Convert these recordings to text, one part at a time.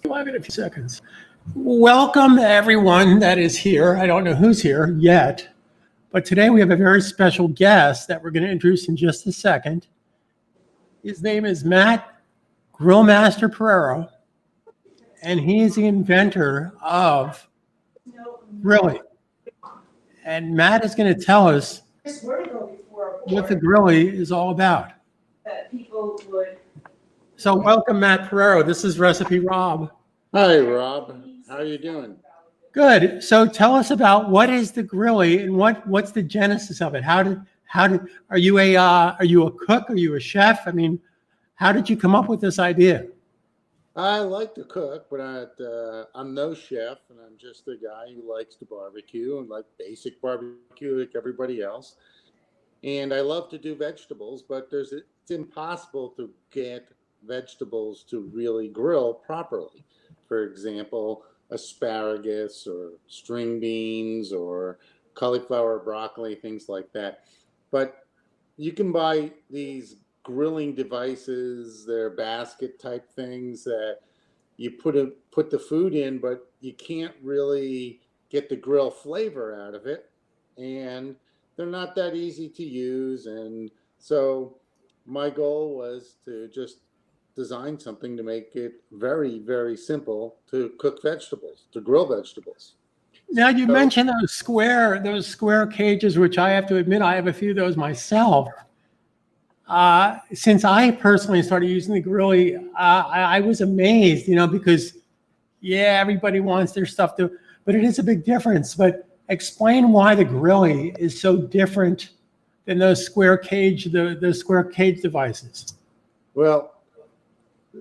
Live in a few seconds. Welcome everyone that is here. I don't know who's here yet, but today we have a very special guest that we're going to introduce in just a second. His name is Matt Grillmaster Porraro, and he is the inventor of Grilly. And Matt is going to tell us what the Grilli is all about. So welcome, Matt Porraro. This is Recipe Rob. Hi, Rob. How are you doing? Good. So tell us about what is the Grilli and what's the genesis of it? Are you a cook? Are you a chef? I mean, how did you come up with this idea? I like to cook, but I'm no chef, and I'm just a guy who likes to barbecue and like basic barbecue like everybody else. And I love to do vegetables, but it's impossible to get vegetables to really grill properly. For example, asparagus or string beans or cauliflower, broccoli, things like that. But you can buy these grilling devices, they're basket type things that you put the food in, but you can't really get the grill flavor out of it. And they're not that easy to use. And so my goal was to just design something to make it very, very simple to cook vegetables, to grill vegetables. Now you mentioned those square cages, which I have to admit I have a few of those myself. Since I personally started using the Grilli, I was amazed, because everybody wants their stuff but it is a big difference. But explain why the Grilli is so different than those square cage devices. Well,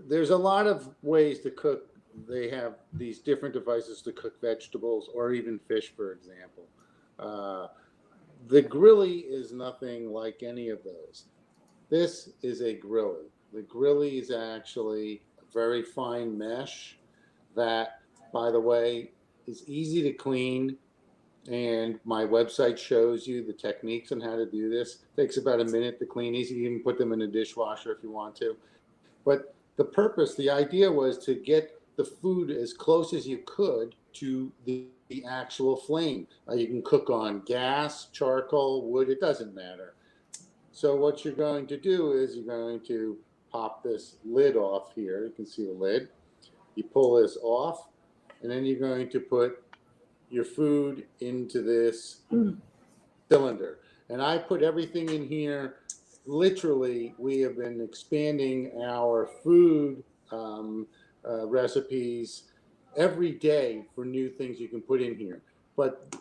there's a lot of ways to cook. They have these different devices to cook vegetables or even fish, for example. The Grilli is nothing like any of those. This is a Grilli. The Grilli is actually a very fine mesh that, by the way, is easy to clean. And my website shows you the techniques on how to do this. It takes about a minute to clean these. You can put them in a dishwasher if you want to. But the idea was to get the food as close as you could to the actual flame. You can cook on gas, charcoal, wood, it doesn't matter. So what you're going to do is you're going to pop this lid off here. You can see the lid. You pull this off, and then you're going to put your food into this cylinder. And I put everything in here. Literally, we have been expanding our food recipes every day for new things you can put in here. But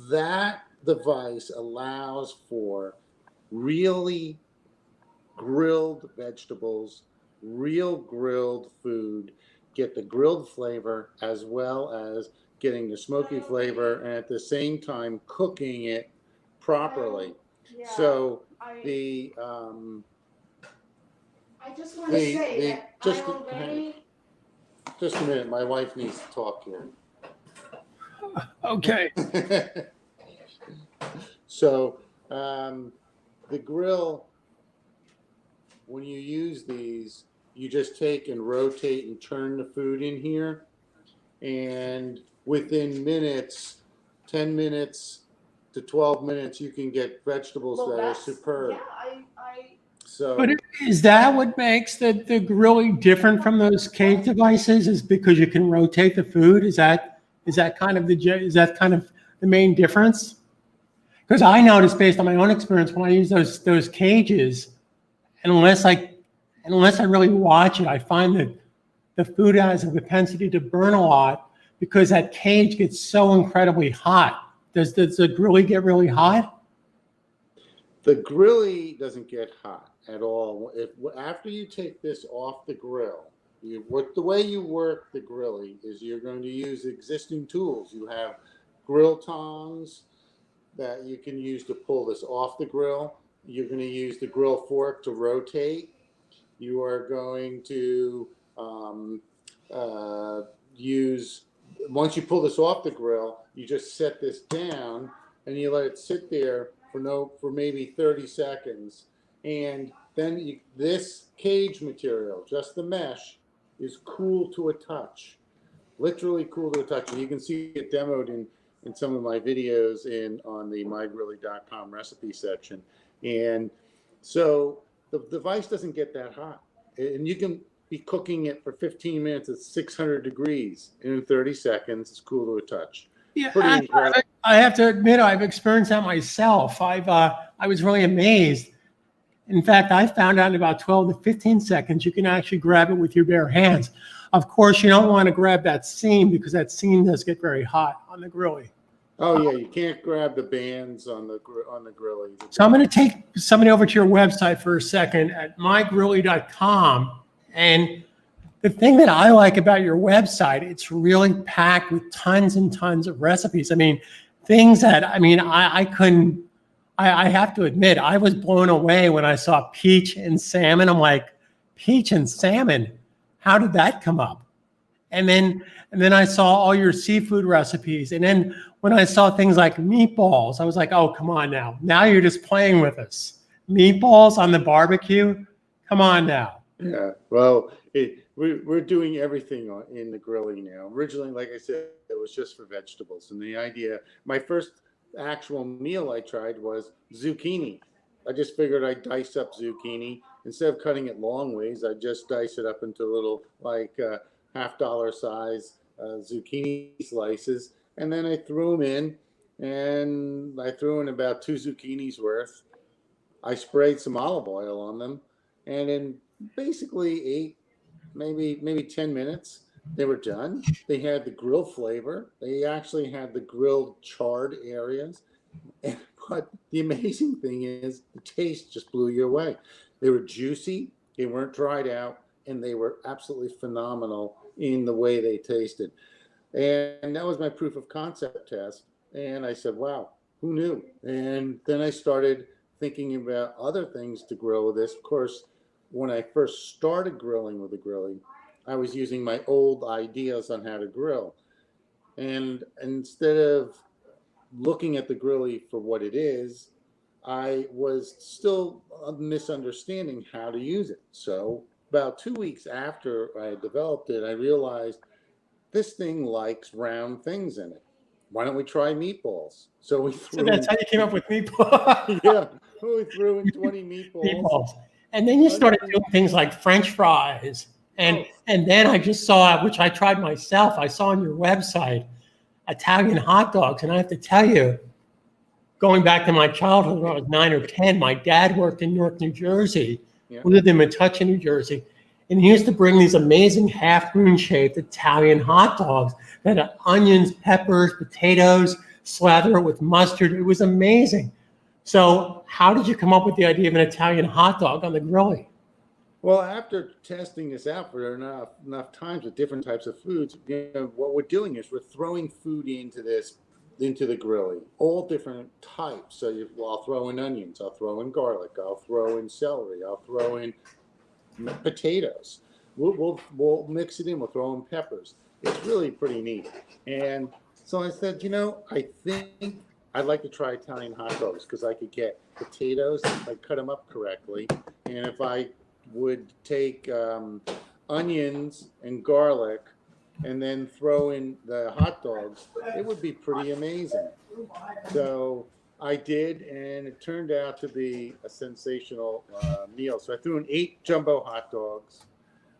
that device allows for really grilled vegetables, real grilled food, get the grilled flavor as well as getting the smoky flavor, and at the same time cooking it properly. So I just want to say that just a minute, my wife needs to talk here. Okay. So the grill, when you use these, you just take and rotate and turn the food in here, and within minutes, 10 minutes to 12 minutes, you can get vegetables that are superb. But is that what makes the Grilli different from those cage devices? Is because you can rotate the food? Is that kind of the main difference? Because I noticed based on my own experience when I use those cages, and unless I really watch it, I find that the food has a propensity to burn a lot because that cage gets so incredibly hot. Does the Grilli get really hot? The Grilli doesn't get hot at all. After you take this off the grill, the way you work the Grilli is you're going to use existing tools. You have grill tongs that you can use to pull this off the grill. You're going to use the grill fork to rotate. You are going to once you pull this off the grill, you just set this down and you let it sit there for maybe 30 seconds. And then this cage material, just the mesh, is cool to a touch, literally cool to a touch. And you can see it demoed in some of my videos on the mygrilly.com recipe section. And so the device doesn't get that hot. And you can be cooking it for 15 minutes at 600 degrees. And in 30 seconds, it's cool to a touch. Yeah, Pretty incredible. I have to admit, I've experienced that myself. I was really amazed. In fact, I found out in about 12 to 15 seconds, you can actually grab it with your bare hands. Of course, you don't want to grab that seam because that seam does get very hot on the Grilli. Oh yeah, you can't grab the bands on the Grilly. So I'm going to take somebody over to your website for a second at mygrilly.com. And the thing that I like about your website, it's really packed with tons and tons of recipes. I mean, things that, I couldn't, I have to admit, I was blown away when I saw peach and salmon. I'm like, peach and salmon, how did that come up? And then I saw all your seafood recipes. And then when I saw things like meatballs, I was like, oh, come on now. Now you're just playing with us. Meatballs on the barbecue? Come on now. Yeah, well, we're doing everything in the Grilly now. Originally, like I said, it was just for vegetables. And the idea, my first actual meal I tried was zucchini. I just figured I'd dice up zucchini. Instead of cutting it long ways, I just dice it up into little, like, $half size zucchini slices. And then I threw them in, and I threw in about 2 zucchinis worth. I sprayed some olive oil on them, and in basically 8, maybe 10 minutes, they were done. They had the grill flavor. They actually had the grilled charred areas. But the amazing thing is the taste just blew you away. They were juicy, they weren't dried out, and they were absolutely phenomenal in the way they tasted. And that was my proof of concept test. And I said, wow, who knew? And then I started thinking about other things to grill with this. Of course, when I first started grilling with the Grilly, I was using my old ideas on how to grill. And instead of looking at the Grilly for what it is, I was still misunderstanding how to use it. So about 2 weeks after I had developed it, I realized this thing likes round things in it. Why don't we try meatballs? So we threw. So that's how you came up with meatballs. Yeah, we threw in 20 meatballs. And then you started doing things like French fries. And then I just saw, which I tried myself, I saw on your website, Italian hot dogs. And I have to tell you, going back to my childhood when I was 9 or 10, my dad worked in Newark, New Jersey. Yeah. We lived in Metuchen, New Jersey. And he used to bring these amazing half-moon shaped Italian hot dogs that had onions, peppers, potatoes, slather it with mustard. It was amazing. So how did you come up with the idea of an Italian hot dog on the Grilli? Well, after testing this out for enough times with different types of foods, what we're doing is we're throwing food into the Grilli, all different types. So I'll throw in onions, I'll throw in garlic, I'll throw in celery, I'll throw in potatoes. We'll mix it in. We'll throw in peppers. It's really pretty neat. And so I said, I think I'd like to try Italian hot dogs because I could get potatoes if I cut them up correctly, and if I would take onions and garlic and then throw in the hot dogs, it would be pretty amazing. So I did, and it turned out to be a sensational meal. So I threw in 8 jumbo hot dogs.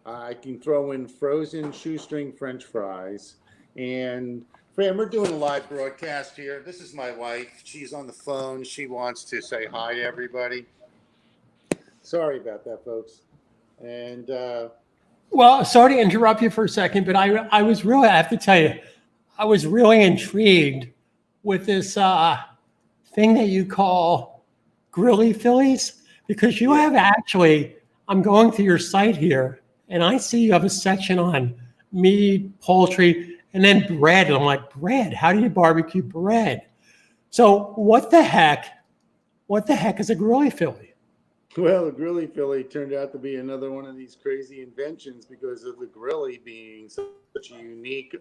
I can throw in frozen shoestring French fries. And Fran, we're doing a live broadcast here. This is my wife. She's on the phone. She wants to say hi to everybody. Sorry about that, folks. And well, sorry to interrupt you for a second, but I was really, I have to tell you, I was really intrigued with this thing that you call Grilly Phillies, because you have actually, I'm going through your site here, and I see you have a section on meat, poultry, and then bread. And I'm like, bread? How do you barbecue bread? So what the heck is a Grilly Philly? well, the Grilly Philly turned out to be another one of these crazy inventions because of the Grilly being such a unique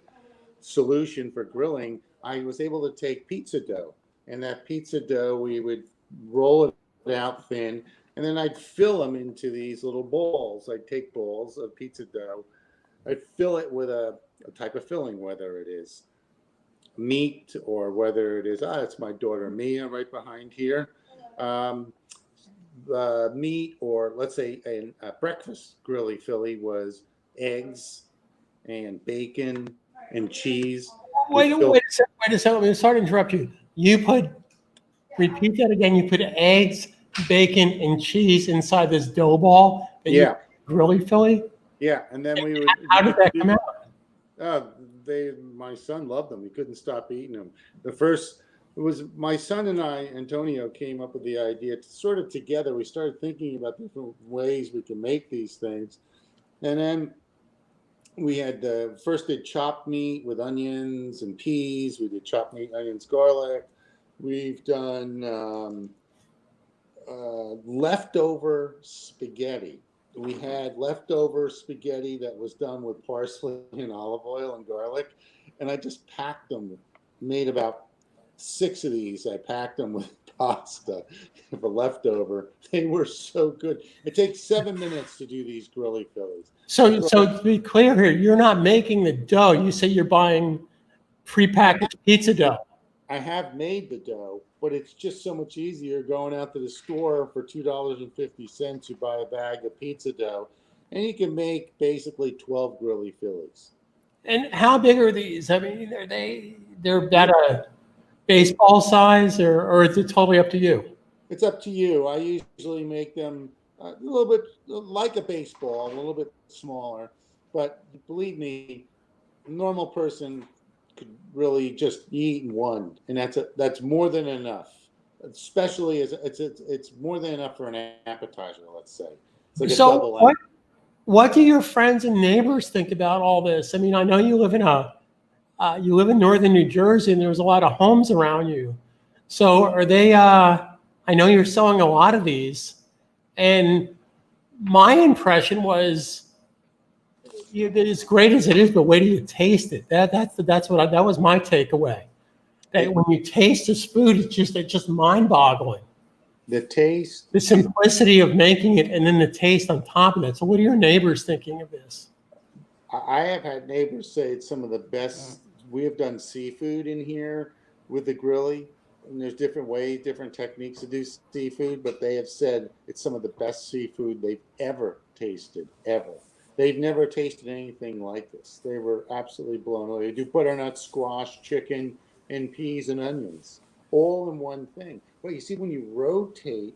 solution for grilling. I was able to take pizza dough, and that pizza dough, we would roll it out thin, and then I'd fill them into these little balls. I'd take balls of pizza dough, I fill it with a type of filling, whether it is meat or whether it is, it's my daughter Mia right behind here. Um, Meat, or let's say a breakfast Grilly Philly was eggs and bacon and cheese. We Wait, filled, wait a second. I'm sorry to interrupt you. Repeat that again. You put eggs, bacon, and cheese inside this dough ball that you yeah, Grilly Philly. yeah, and then How you did could that do. come out? My son loved them. He couldn't stop eating them. The first, it was my son and I, Antonio, came up with the idea to sort of together. We started thinking about different ways we can make these things, and then we had first did chopped meat with onions and peas. We did chopped meat, onions, garlic. We've done leftover spaghetti. We had leftover spaghetti that was done with parsley and olive oil and garlic, and I just packed them. Made about 6 of these. I packed them with pasta for leftover. They were so good. It takes 7 minutes to do these Grilly Phillies. So to be clear here, you're not making the dough. You say you're buying prepackaged pizza dough. I have made the dough, but it's just so much easier going out to the store for $2.50. You buy a bag of pizza dough, and you can make basically 12 Grilly Phillies. And how big are these? I mean, they're about a baseball size, or is it totally up to you? It's up to you. I usually make them a little bit like a baseball, a little bit smaller. But believe me, a normal person could really just eat one, and that's more than enough. Especially as it's more than enough for an appetizer. Let's say it's like a So double app. what do your friends and neighbors think about all this? I mean, I know you live in northern New Jersey, and there's a lot of homes around you. So are they? I know you're selling a lot of these, and my impression was, as great as it is, but wait till you taste it. That was my takeaway. That It, when you taste this food, it's just mind-boggling. the taste. The simplicity of making it, and then the taste on top of it. So, what are your neighbors thinking of this? I have had neighbors say it's some of the best. We have done seafood in here with the Grilly, and there's different ways, different techniques to do seafood, but they have said it's some of the best seafood they've ever tasted, ever. They've never tasted anything like this. They were absolutely blown away. They do butternut squash, chicken, and peas and onions, all in one thing. But you see, when you rotate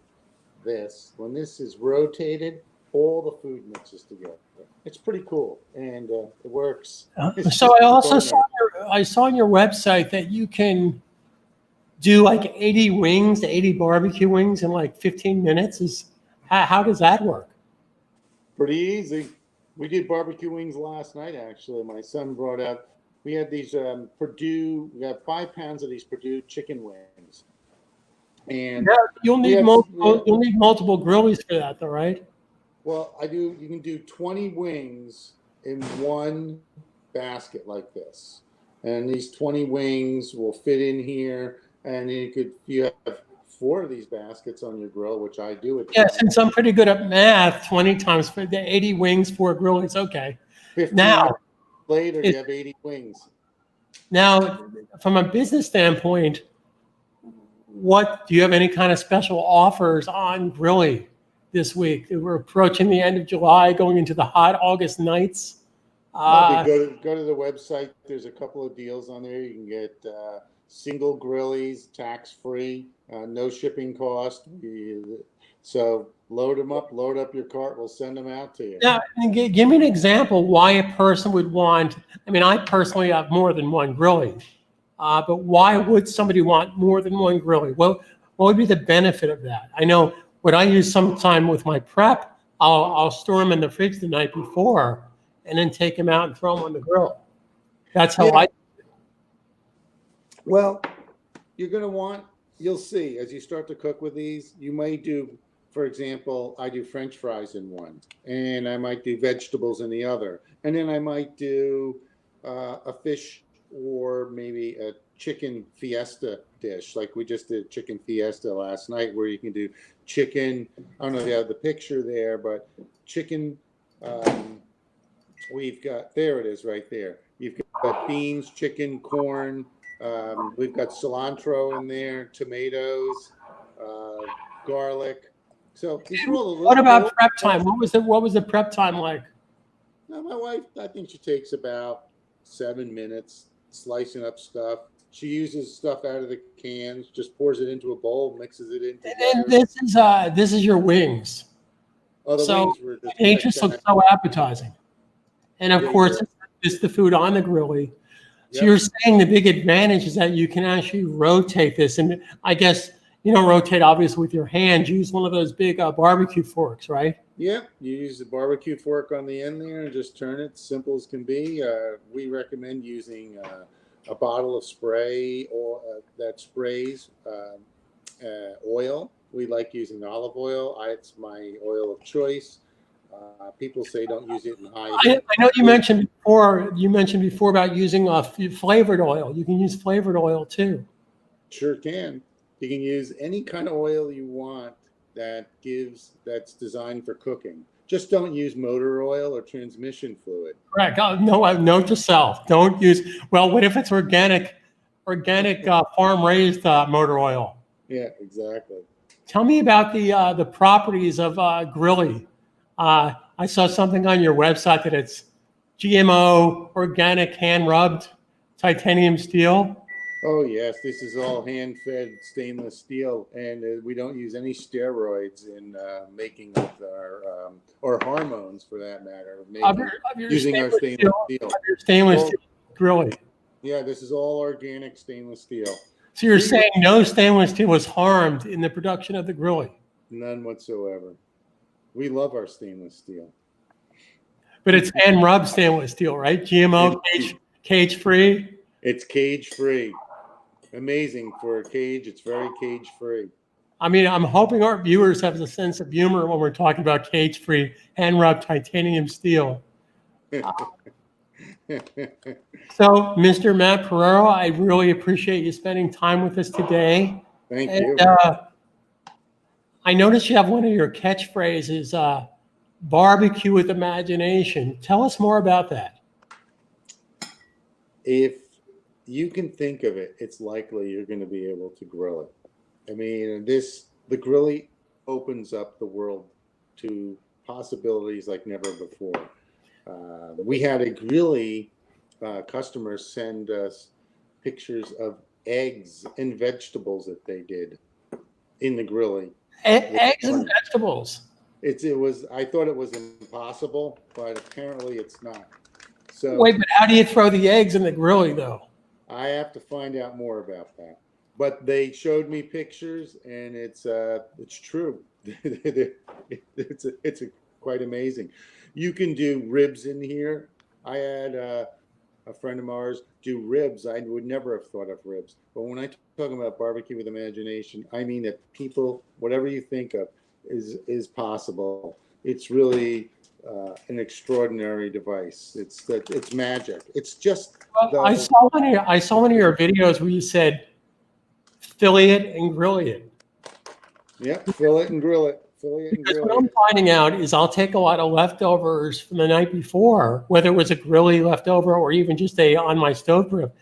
this, when this is rotated, all the food mixes together. It's pretty cool, and it works. It's So, just I also extraordinary. I saw on your website that you can do like 80 wings, 80 barbecue wings in like 15 minutes. How does that work? Pretty easy. We did barbecue wings last night, actually. My son brought out, we had these Purdue, we got 5 pounds of these Purdue chicken wings. And Yeah, you'll we need had, we multiple. had, You'll need multiple grillies for that, though, right? well, you can do 20 wings in one basket like this. And these 20 wings will fit in here. And you have 4 of these baskets on your grill, which I do at Yeah, times. since I'm pretty good at math, 20 times for the 80 wings for a grill, it's okay. 15 Now, minutes later, it, you have 80 wings. now, from a business standpoint, what do you have any kind of special offers on Grilly this week? We're approaching the end of July, going into the hot August nights. If you Uh, go to the website, there's a couple of deals on there. You can get single Grillies, tax free, no shipping cost. So load up your cart. We'll send them out to you. Now, give me an example why a person would want. I mean, I personally have more than one Grilly, but why would somebody want more than one Grilly? What would be the benefit of that? I know what I use sometime with my prep. I'll store them in the fridge the night before, and then take them out and throw them on the grill. That's how Yeah. I. Well, you're going to want, you'll see as you start to cook with these, you may do, for example, I do French fries in one, and I might do vegetables in the other. And then I might do a fish or maybe a chicken fiesta dish, like we just did chicken fiesta last night, where you can do chicken. I don't know if you have the picture there, but chicken, um, We've got, there it is right there. You've got beans, chicken, corn. We've got cilantro in there, tomatoes, uh, garlic. So these are all the What little about prep time? stuff. What was the prep time like? Now, my wife, I think she takes about 7 minutes slicing up stuff. She uses stuff out of the cans, just pours it into a bowl, mixes it in And together. this is your wings. Oh, the So wings were just they just look spectacular. so appetizing. And of They course, were. it's the food on the Grilly. So Yep. you're saying the big advantage is that you can actually rotate this. And I guess you don't rotate obviously with your hands. Use one of those big barbecue forks, right? Yep. You use the barbecue fork on the end there and just turn it, simple as can be. We recommend using a bottle of spray or that sprays oil. We like using olive oil. It's my oil of choice. People say don't use it in high heat. I know you mentioned before. You mentioned before about using flavored oil. You can use flavored oil too. Sure can. You can use any kind of oil you want that's designed for cooking. Just don't use motor oil or transmission fluid. Correct. No, note to self: don't use. Well, what if it's organic farm raised motor oil? Yeah, exactly. Tell me about the properties of Grilli. I saw something on your website that it's GMO, organic, hand rubbed titanium steel. Oh yes, this is all hand-fed stainless steel, and we don't use any steroids in making with our or hormones for that matter. Of your Using our stainless stainless steel. of your stainless Well, steel Grilli. yeah, this is all organic stainless steel. So you're We saying no stainless steel was harmed in the production of the Grilli, None whatsoever. We love our stainless steel. but it's hand rubbed stainless steel, right? GMO, cage free. It's cage free. Amazing for a cage. It's very cage free. I mean, I'm hoping our viewers have a sense of humor when we're talking about cage free, hand rubbed titanium steel. So, Mr. Matt Porraro, I really appreciate you spending time with us today. Thank And you. I noticed you have one of your catchphrases, BBQ with Imagination. Tell us more about that. If you can think of it, it's likely you're going to be able to grill it. I mean, the Grilli opens up the world to possibilities like never before. We had a Grilli customer send us pictures of eggs and vegetables that they did in the Grilli. Eggs and vegetables. I thought it was impossible, but apparently it's not. So Wait, but how do you throw the eggs in the Grilli, though? I have to find out more about that. But they showed me pictures, and it's true. it's quite amazing. You can do ribs in here. I had a friend of ours do ribs. I would never have thought of ribs. But when I talk about barbecue with imagination, I mean that people, whatever you think of, is possible. It's really an extraordinary device. It's magic. It's just. Well, I saw one of your videos where you said, "Fillet it and grill it." Yep, fill it and grill it. Fill it and Because grill what I'm it. finding out is I'll take a lot of leftovers from the night before, whether it was a Grilli leftover or even just on my stove rib,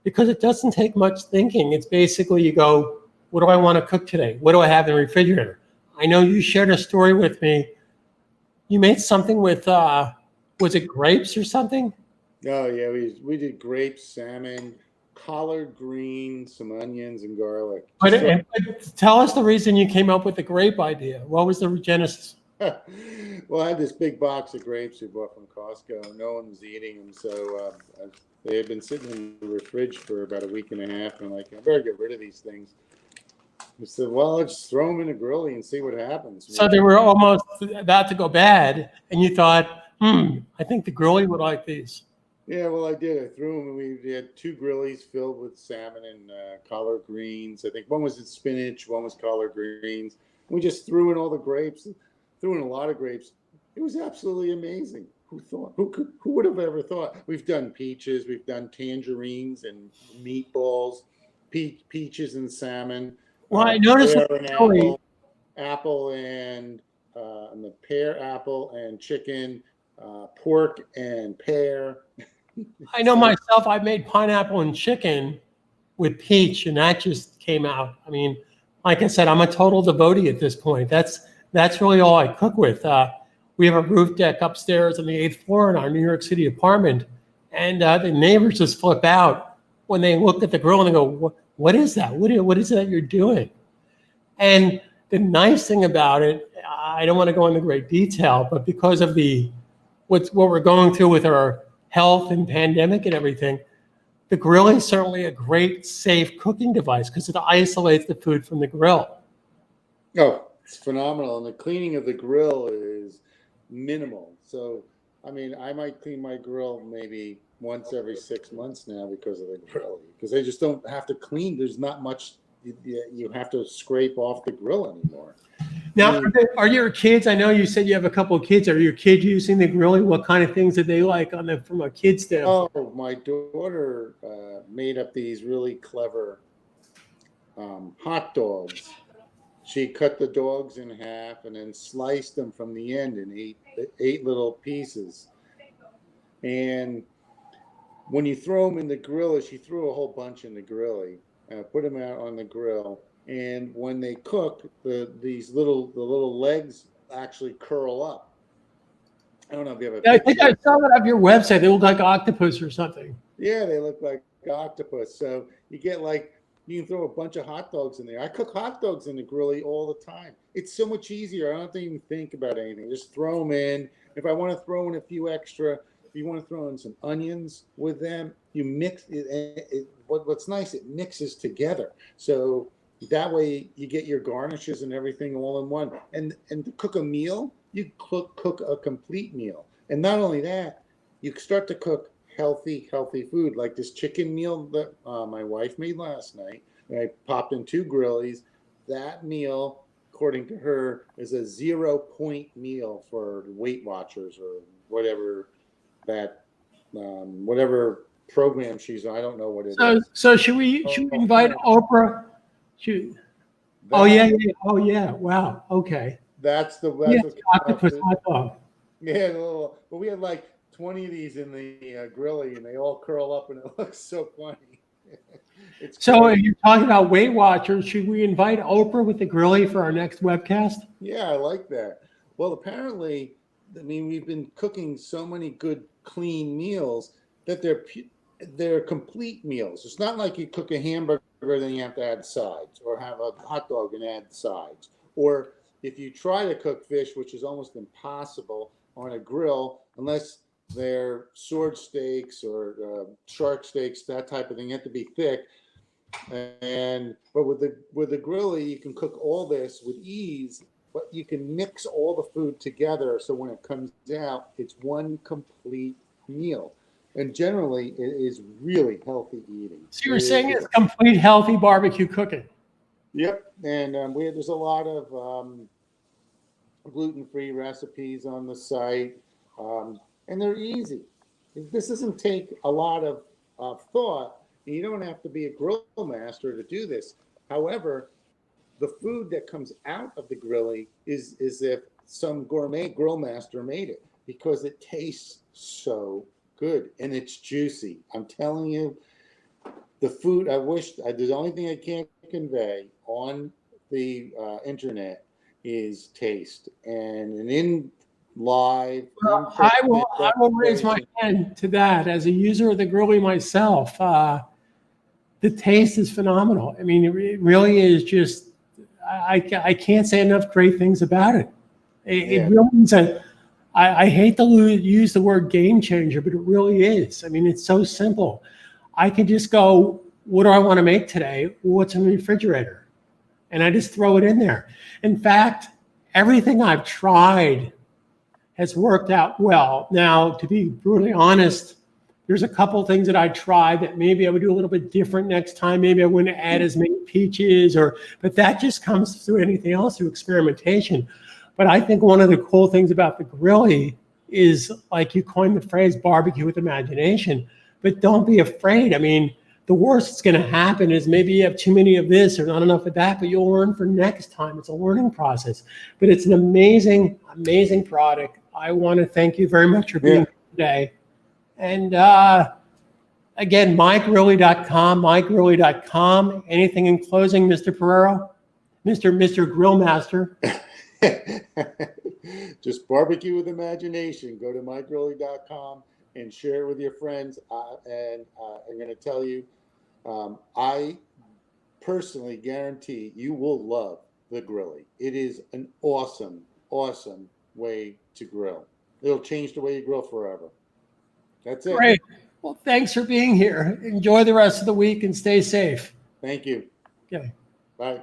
because it doesn't take much thinking. It's basically you go, what do I want to cook today? What do I have in the refrigerator? I know you shared a story with me. You made something with, was it grapes or something? Oh yeah, we did grapes, salmon, collard greens, some onions, and garlic. But tell us the reason you came up with the grape idea. What was the genesis? Well, I had this big box of grapes we bought from Costco. No one was eating them, so they had been sitting in the fridge for about a week and a half. And I'm like, I better get rid of these things. I said, well, let's throw them in a Grilli and see what happens. So they were almost about to go bad, and you thought, I think the Grilli would like these. Yeah, well, I did. I threw them, and we had 2 Grillies filled with salmon and collard greens. I think one was spinach, one was collard greens. We just threw in all the grapes, threw in a lot of grapes. It was absolutely amazing. Who thought? Who would have ever thought? We've done peaches, we've done tangerines and meatballs, peaches and salmon. Well, I noticed pear with and Grilli, apple and the pear, apple, and chicken. pork and pear. I know myself, I made pineapple and chicken with peach, and that just came out. I mean, like I said, I'm a total devotee at this point. That's really all I cook with. We have a roof deck upstairs on the 8th floor in our New York City apartment, and the neighbors just flip out when they look at the grill and they go, "What is that? What is that you're doing?" And the nice thing about it, I don't want to go into great detail, but because of what we're going through with our health and pandemic and everything, the grill is certainly a great, safe cooking device because it isolates the food from the grill. Oh, it's phenomenal. And the cleaning of the grill is minimal. So, I mean, I might clean my grill maybe once every 6 months now because of the grill, because I just don't have to clean. There's not much you have to scrape off the grill anymore. Now, are your kids, I know you said you have a couple of kids, are your kids using the Grillie? What kind of things did they like from a kid's standpoint? Oh, my daughter made up these really clever hot dogs. She cut the dogs in half and then sliced them from the end in eight little pieces. And when you throw them in the grill, she threw a whole bunch in the Grillie, put them out on the grill. And when they cook, the little legs actually curl up. I don't know if you have a I think I saw that on your website. They look like octopus or something. Yeah, they look like octopus. So you can throw a bunch of hot dogs in there. I cook hot dogs in the Grillie all the time. It's so much easier. I don't have to even think about anything. Just throw them in. If I want to throw in a few extra, if you want to throw in some onions with them, you mix it. What's nice, it mixes together. So that way you get your garnishes and everything all in one. And to cook a meal, you cook a complete meal. And not only that, you start to cook healthy food, like this chicken meal that my wife made last night. And I popped in 2 Grillies. That meal, according to her, is a 0-point meal for Weight Watchers or whatever whatever program she's on. I don't know what it is. So should we invite Oprah? Oh yeah. Wow. Okay. That's octopus hot dog. Yeah, but we had like 20 of these in the Grillie, and they all curl up, and it looks so funny. So if you're talking about Weight Watchers, should we invite Oprah with the Grillie for our next webcast? Yeah, I like that. Well, apparently, I mean, we've been cooking so many good, clean meals that they're complete meals. It's not like you cook a hamburger, then you have to add sides, or have a hot dog and add sides. Or if you try to cook fish, which is almost impossible on a grill, unless they're sword steaks or shark steaks, that type of thing, you have to be thick. But with the Grillie, you can cook all this with ease, but you can mix all the food together, so when it comes out, it's one complete meal. And generally, it is really healthy eating. So you're saying it's complete healthy barbecue cooking? Yep. And there's a lot of gluten-free recipes on the site, and they're easy. This doesn't take a lot of thought. You don't have to be a grill master to do this. However, the food that comes out of the Grillie is if some gourmet grill master made it, because it tastes so good and it's juicy. I'm telling you, the food, the only thing I can't convey on the internet is taste. And in live. Well, I will raise my hand to that. As a user of the Grillie myself, the taste is phenomenal. I mean, it really is just, I can't say enough great things about it. It really is I hate to use the word game changer, but it really is. I mean, it's so simple. I can just go, what do I want to make today? What's in the refrigerator? And I just throw it in there. In fact, everything I've tried has worked out well. Now, to be brutally honest, there's a couple things that I tried that maybe I would do a little bit different next time. Maybe I wouldn't add as many peaches, but that just comes through anything else, through experimentation. But I think one of the cool things about the Grillie is, like you coined the phrase, barbecue with imagination. But don't be afraid. I mean, the worst that's going to happen is maybe you have too many of this or not enough of that, but you'll learn for next time. It's a learning process. But it's an amazing, amazing product. I want to thank you very much for being here today. And again, mygrilly.com. Anything in closing, Mr. Porraro? Mr. Grill Master? Just barbecue with imagination. Go to mygrilly.com and share it with your friends. And I'm going to tell you, I personally guarantee you will love the Grilli. It is an awesome, awesome way to grill. It'll change the way you grill forever. That's it. Great. Well, thanks for being here. Enjoy the rest of the week and stay safe. Thank you. Okay. Bye.